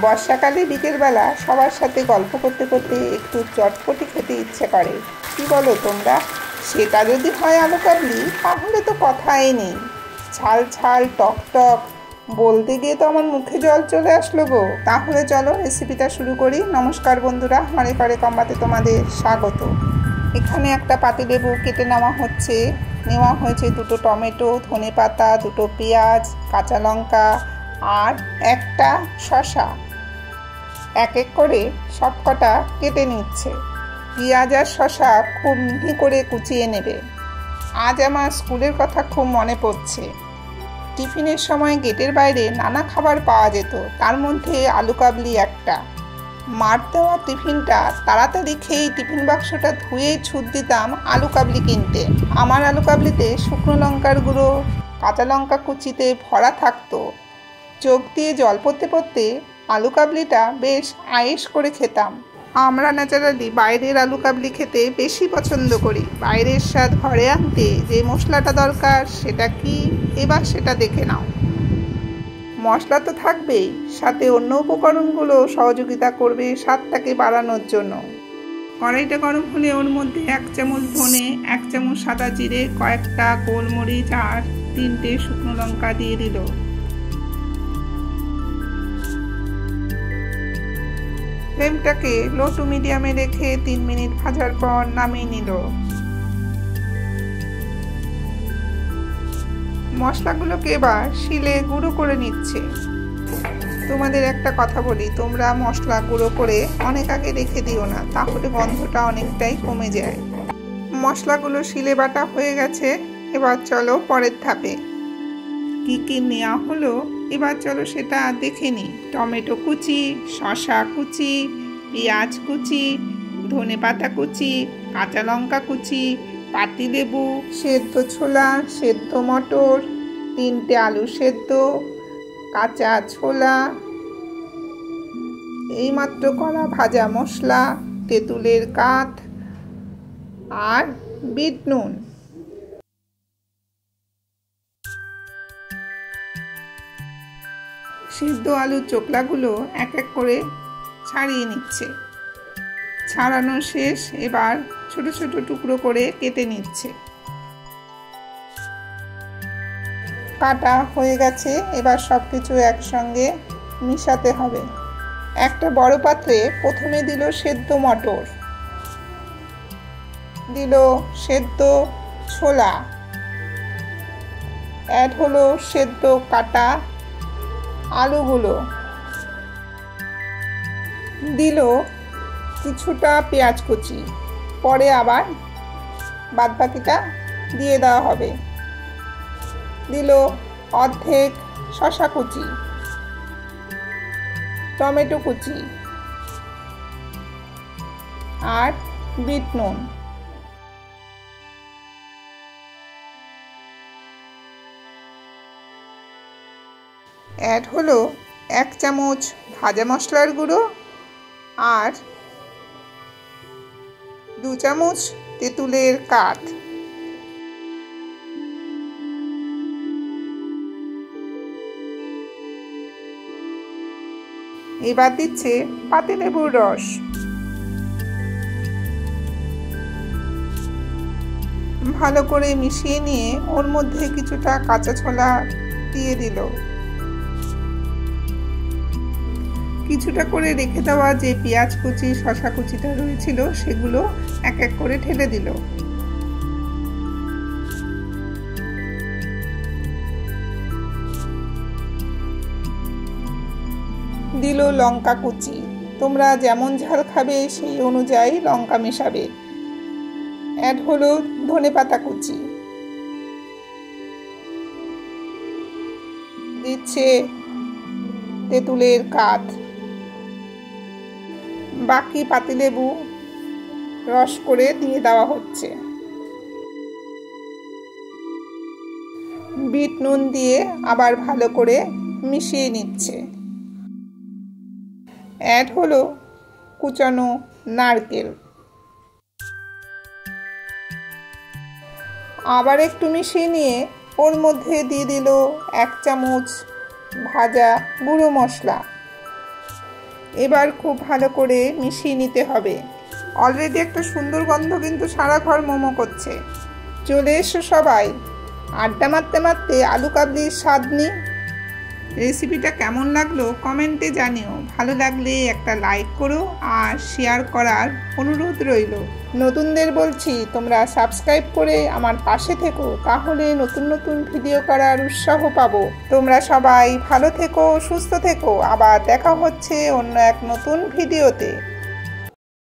বর্ষাকালে বিকেলবেলা সবার সাথে গল্প করতে করতে একটু চটপটি খেতে ইচ্ছে করে, কি বলো তোমরা? সেটা যদি হয় আলু কাবলি, তাহলে তো কথাই নেই। ঝাল ঝাল টক টক, বলতে গিয়ে তো আমার মুখে জল চলে আসলো গো। তাহলে চলো রেসিপিটা শুরু করি। নমস্কার বন্ধুরা, হরেক হরেক কম্বাতে তোমাদের স্বাগত। এখানে একটা পাতিলেবু কেটে নেওয়া হয়েছে দুটো টমেটো, ধনেপাতা, দুটো পেঁয়াজ, কাঁচা লঙ্কা আর একটা শসা। এক এক করে সব কটা কেটে নিচ্ছে। পেঁয়াজ আর শসা খুব মিহি করে কুচিয়ে নেবে। আজ আমার স্কুলের কথা খুব মনে পড়ছে। টিফিনের সময় গেটের বাইরে নানা খাবার পাওয়া যেত, তার মধ্যে আলু কাবলি একটা। মার দেওয়া টিফিনটা তাড়াতাড়ি খেয়েই টিফিন বাক্সটা ধুয়ে ছুট দিতাম আলু কাবলি কিনতে। আমার আলু কাবলিতে শুকনো লঙ্কার গুঁড়ো, কাঁচা লঙ্কা কুচিতে ভরা থাকতো। চোখ দিয়ে জল পড়তে পড়তে আলু কাবলিটা বেশ আয়েশ করে খেতাম। আমরা ন্যাচারালি বাইরের আলু কাবলি খেতে বেশি পছন্দ করি। বাইরের স্বাদ ঘরে আনতে যে মশলাটা দরকার সেটা কি, এবার সেটা দেখে নাও। মশলা তো থাকবেই, সাথে অন্য উপকরণগুলো সহযোগিতা করবে স্বাদটাকে বাড়ানোর জন্য। কড়াইটা গরম হলে ওর মধ্যে 1 চামচ ধনে, 1 চামচ সাদা জিরে, কয়েকটা গোলমরিচ আর 3টে শুকনো লঙ্কা দিয়ে দিল। ফ্লেমটাকে লো টু মিডিয়ামে রেখে 3 মিনিট ভাজার পর নামিয়ে নিল। মশলাগুলোকে এবার শিলে গুঁড়ো করে নিচ্ছে। তোমাদের একটা কথা বলি, তোমরা মশলা গুঁড়ো করে অনেক আগে রেখে দিও না, তাহলে গন্ধটা অনেকটাই কমে যায়। মশলাগুলো শিলে বাটা হয়ে গেছে। এবার চলো পরের ধাপে। কি কি নেওয়া হলো এবার চলো সেটা দেখে নিই। টমেটো কুচি, শসা কুচি, পেঁয়াজ কুচি, ধনেপাতা কুচি, কাঁচা লঙ্কা কুচি, পাতিলেবু, সেদ্ধ ছোলা, সেদ্ধ মটর, 3টে আলু সেদ্ধ, কাঁচা ছোলা, এইমাত্র করা ভাজা মশলা, তেঁতুলের কাঠ আর বিট নুন। সিদ্ধ আলুর চোকলাগুলো এক এক করে ছাড়িয়ে নিচ্ছে। ছাড়ানো শেষ, এবার ছোট ছোট টুকরো করে কেটে নিচ্ছে। কাটা হয়ে গেছে, এবার সবকিছু একসঙ্গে মিশাতে হবে। একটা বড় পাত্রে প্রথমে দিল সেদ্ধ মটর, দিল সেদ্ধ ছোলা, অ্যাড হলো সেদ্ধ কাটা আলুগুলো, দিল কিছুটা পেঁয়াজ কুচি, পরে আবার বাদবাকিটা দিয়ে দেওয়া হবে। দিল অর্ধেক শসা কুচি, টমেটো কুচি আর বিট নুন। অ্যাড হলো 1 চামচ ভাজা মশলার গুঁড়ো আর 2 চামচ তেঁতুলের কাঠ। এবার দিচ্ছে পাতিলেবুর রস। ভালো করে মিশিয়ে নিয়ে ওর মধ্যে কিছুটা কাঁচা ছোলা দিয়ে দিল। কিছুটা করে রেখে দেওয়া যে পেঁয়াজ কুচি, শসা কুচিটা রয়েছিল সেগুলো এক এক করে ঢেলে দিল। দিল লঙ্কা কুচি, তোমরা যেমন ঝাল খাবে সেই অনুযায়ী লঙ্কা মেশাবে। অ্যাড হলো ধনেপাতা কুচি, দিচ্ছে তেঁতুলের কাঠ, বাকি পাতিলেবু রস করে দিয়ে দেওয়া হচ্ছে। বিট নুন দিয়ে আবার ভালো করে মিশিয়ে নিচ্ছে। অ্যাড হলো কুচানো নারকেল, আবার একটু মিশিয়ে নিয়ে ওর মধ্যে দিয়ে দিল 1 চামচ ভাজা গুঁড়ো মশলা। এবার খুব ভালো করে মিশিয়ে নিতে হবে। অলরেডি একটা সুন্দর গন্ধ কিন্তু সারা ঘর মোমো করছে। চলে এসো সবাই, আড্ডা মারতে মারতে আলু কাবলির স্বাদ নিই। রেসিপিটা কেমন লাগলো কমেন্টে জানিও। ভালো লাগলে একটা লাইক করো আর শেয়ার করার অনুরোধ রইল। নতুনদের বলছি, তোমরা সাবস্ক্রাইব করে আমার পাশে থেকো, তাহলে নতুন নতুন ভিডিও করার উৎসাহ পাবো। তোমরা সবাই ভালো থেকো, সুস্থ থেকো। আবার দেখা হচ্ছে অন্য এক নতুন ভিডিওতে।